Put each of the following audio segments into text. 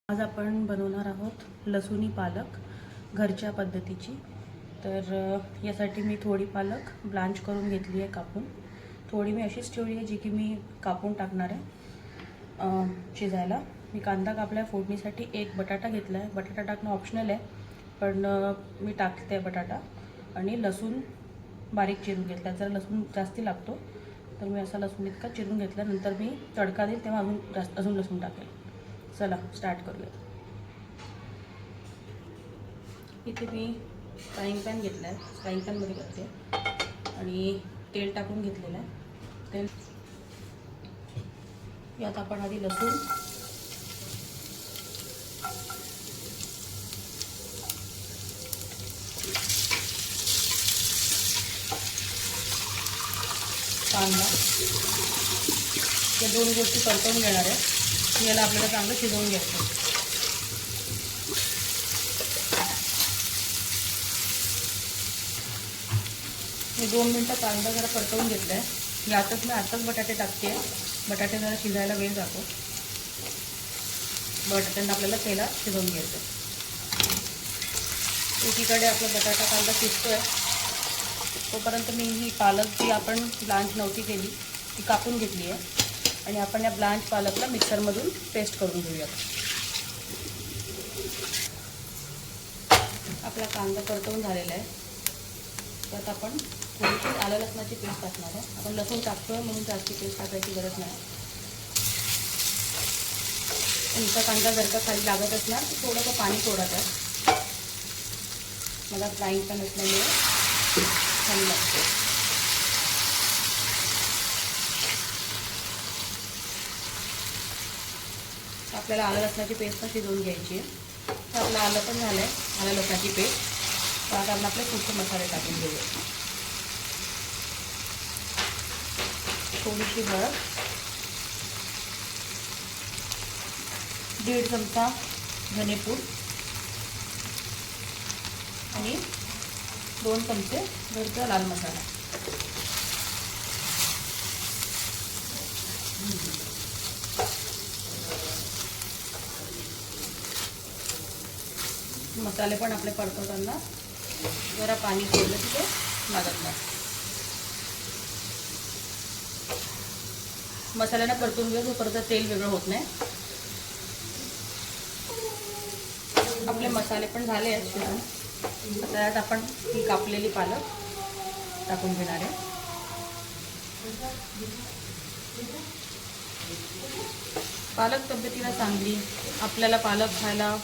आज आपण बनवणार आहोत लसूणी पालक घरच्या पद्धतीची। तर यासाठी मी थोडी पालक ब्लांच करून घेतली आहे कापून। थोडी मी अशीच ठेवली आहे जी की मी कापून टाकणार आहे शिजायला। मी कांदा कापला फोडणीसाठी, एक बटाटा घेतला आहे। बटाटा टाकणं ऑप्शनल आहे पण मी टाकते बटाटा। आणि लसूण बारीक चिरून घेतला। जर लसूण जास्ती लागतो तर मी असा लसूण इतका चिरून घेतला। नंतर मी तडका देईल तेव्हा अजून लसूण टाकेल। चला स्टार्ट करूया। इथे मी फ्राईंग पॅन घेतला आहे, फ्राईंग पॅनमध्ये करते आणि तेल टाकून घेतलेलं आहे। तेल यात आपण आधी लसूण, कांदा या दोन गोष्टी परतवून घेणार आहे। याला आपल्याला चांगलं शिजवून घ्यायचं। मी 2 मिनटं कांदा जरा परतवून घेतला आहे। यातच मी आताच बटाटे टाकते। बटाटे जरा शिजायला वेळ जातो। बटाट्यांना आपल्याला तेलात शिजवून घ्यायचं। एकीकडे आपला बटाटा कांदा शिजतोय तोपर्यंत मी ही पालक जी आपण ब्लांच नव्हती केली ती कापून घेतली आहे आणि आपण या ब्लांच पालकला मिक्सरमधून पेस्ट करून घेऊयात। आपला कांदा परतवून झालेला आहे। त्यात आपण थोडीशी आलं लसणाची पेस्ट टाकणार आहे। आपण लसूण टाकतोय म्हणून जास्ती पेस्ट टाकायची गरज नाही। तुमचा कांदा जर का खाली लागत असणार तर थोडंसं पाणी सोडत आहे। मला फ्राईंग पॅन असल्यामुळे खाली लागते। आपल्याला आलं लसणाची पेस्ट पण शिजवून घ्यायची आहे। तर आपलं आलं पण झालं आहे, आलं लसणाची पेस्ट। तर आता आपण आपले पुढचे मसाले टाकून घेऊया। थोडीशी हळद, 1.5 चमचा धनेपूड आणि 2 चमचे घरचा लाल मसाला। मसाले पण आपले परतवताना जरा पाणी सोडलं की ते लागत नाही। मसाल्यांना परतून घेऊ परत तेल वेगळं होत नाही। आपले मसाले पण झाले आहेत शिजून। आता यात आपण ही कापलेली पालक टाकून घेणार आहे। पालक तब्येतीला चांगली। आपल्याला पालक खायला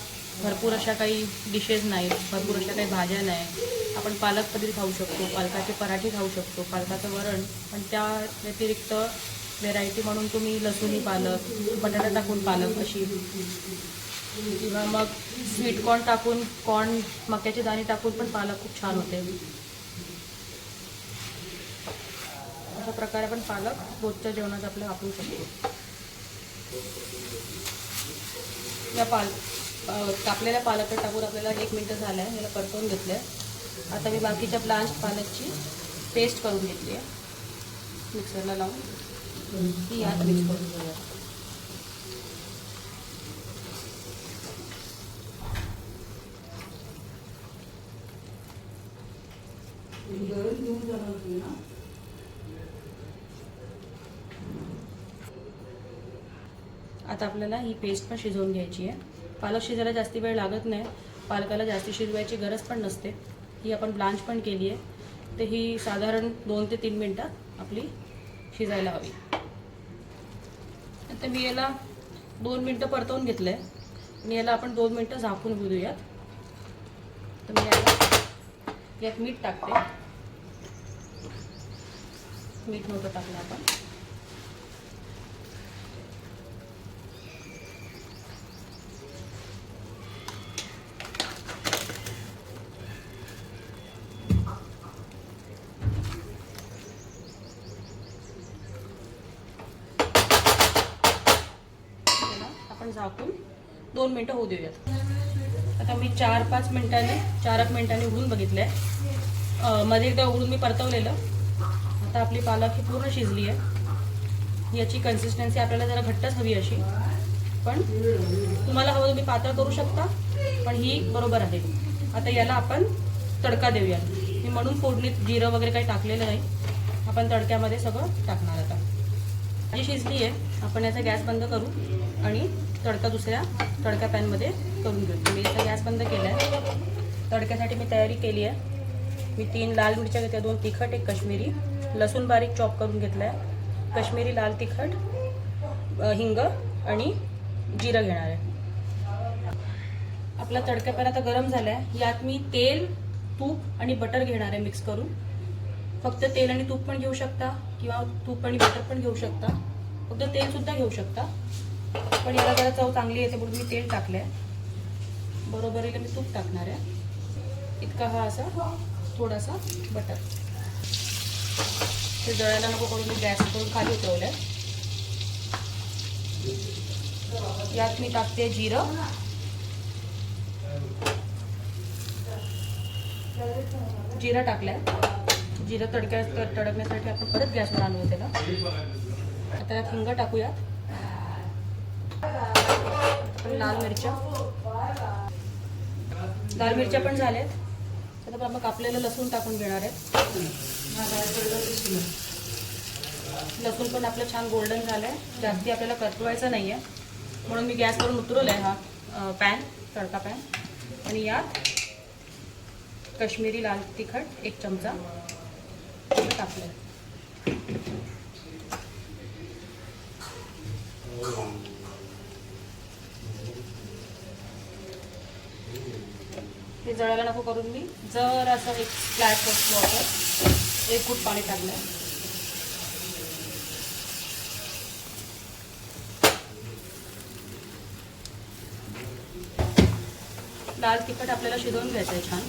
भरपूर अशा काही डिशेस नाहीत, भरपूर अशा काही भाज्या नाही। आपण पालक पनीर खाऊ शकतो, पालकाचे पराठे खाऊ शकतो, पालकाचं वरण। पण त्या व्यतिरिक्त व्हेरायटी म्हणून तुम्ही लसूणी पालक, बटाटा टाकून पालक अशी, किंवा मग स्वीट कॉर्न टाकून, मक्याचे दाणे टाकून पण पालक खूप छान होते। अशा प्रकारे आपण पालक रोजच्या जेवणात आपलं वापरू शकतो। या कापलेल्या पालक टाकून आपल्याला 1 मिनिट झालं आहे। याला परतवून घेतलं आहे। आता मी बाकीच्या ब्लांच पालकची पेस्ट करून घेतली आहे मिक्सरला लावून। ही यात मिक्स करून घेऊया। आता आपल्याला ही पेस्ट पण शिजवून घ्यायची आहे। पालक शिजायला जास्ती वेळ लागत नाही, पालकाला जास्ती शिजवायची गरज पण नसते। ही आपण ब्लांच पण केली आहे तर ही साधारण 2 ते 3 मिनिटात आपली शिजायला हवी। आता मी याला 2 मिनिटं परतवून घेतलं आहे आणि याला आपण 2 मिनिटं झाकून घेऊ देऊयात। तर मी यात मीठ टाकते। मीठ नव्हतं टाकलं आपण। आपण झाकून 2 मिनिटं होऊ देऊयात। आता मी 4-5 मिनिटांनी 4 मिनिटांनी उघडून बघितलंय। मध्ये एकदा उघडून मी परतवलेलं। आता आपली पालक ही पूर्ण शिजली आहे। याची कन्सिस्टन्सी आपल्याला जरा घट्टच हवी अशी। पण तुम्हाला हवं तुम्ही पातळ करू शकता, पण ही बरोबर आहे. आता याला आपण तडका देऊया. मी म्हणून फोडणीत जिरं वगैरे काही टाकलेलं नाही, आपण तडक्यामध्ये सगळं टाकणार. आता भाजी शिजली आहे, आपण याचा गॅस बंद करू आणि तडका दुसऱ्या तडका पॅनमध्ये करून घेऊ. मी याचा गॅस बंद केला आहे. तडक्यासाठी मी तयारी केली आहे. मी 3 लाल मिरच्या घेतल्या, 2 तिखट, 1 कश्मीरी, लसूण बारीक चॉप करून घेतला आहे, कश्मीरी लाल तिखट, हिंग आणि जिरं घेणार आहे. आपला तडका पॅन आता गरम झाला आहे. यात मी तेल, तूप आणि बटर घेणार आहे मिक्स करून. फक्त तेल आणि तूप पण घेऊ शकता किंवा तूप आणि बटर पण घेऊ शकता, फक्त तेल सुद्धा घेऊ शकता. पण याला जरा चव चांगली येते म्हणून मी तेल टाकलं आहे. बरोबरीला मी तूप टाकणार आहे. इतका हा असा थोडासा बटर. ते जळायला नको करून मी गॅस करून खाली उतरवलं आहे. यात मी टाकते जिरं, जिरं टाकलंय. जिरं तडकण्यासाठी आपण परत गॅसवर आणू त्याला. आता यात हिंग टाकूयात. लाल मिरच्या पण झाल्यात. आता आपण कापलेलं लसूण टाकून घेणार आहे. लसूण पण आपलं छान गोल्डन झालंय. जास्ती आपल्याला परतवायचं नाहीये म्हणून मी गॅसवरून उतरवलाय हा पॅन, तडका पॅन. आणि यात कश्मीरी लाल तिखट 1 चमचा टाकलंय. हे जळायला नको करून मी जर असं 1 फ्लॅश वॉटर 1 घूट पाणी टाकलंय. लाल तिखट आपल्याला शिजवून घ्यायचं आहे छान.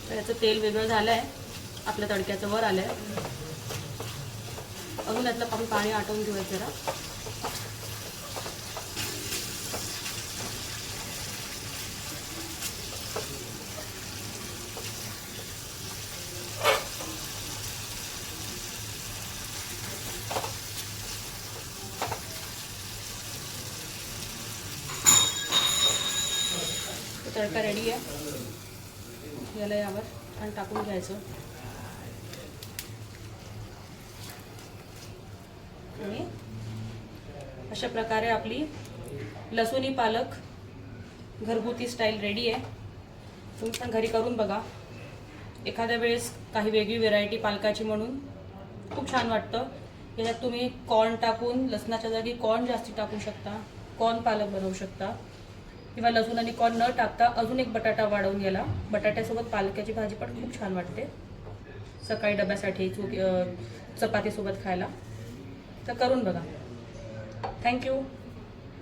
तर याचं तेल वेगळं झालं आहे, आपल्या तडक्याचं वर आलं आहे. अजून यातलं आपण पाणी आटवून घेऊया जरा. तडका रेडी आहे. याला यावर छान टाकून घ्यायचं आणि अशा प्रकारे आपली लसूणी पालक घरगुती स्टाईल रेडी आहे. तुम्ही पण घरी करून बघा. एखाद्या वेळेस काही वेगळी व्हेरायटी पालकाची म्हणून खूप छान वाटतं. याच्यात तुम्ही कॉर्न टाकून, लसणाच्या जागी कॉर्न जास्ती टाकू शकता, कॉर्न पालक बनवू शकता. किंवा लसूण आणि कॉर्न न टाकता अजून 1 बटाटा वाढवून गेला. बटाट्यासोबत पालकाची भाजी पण खूप छान वाटते सकाळी डब्यासाठी, चपातीसोबत खायला. तर करून बघा. थँक्यू.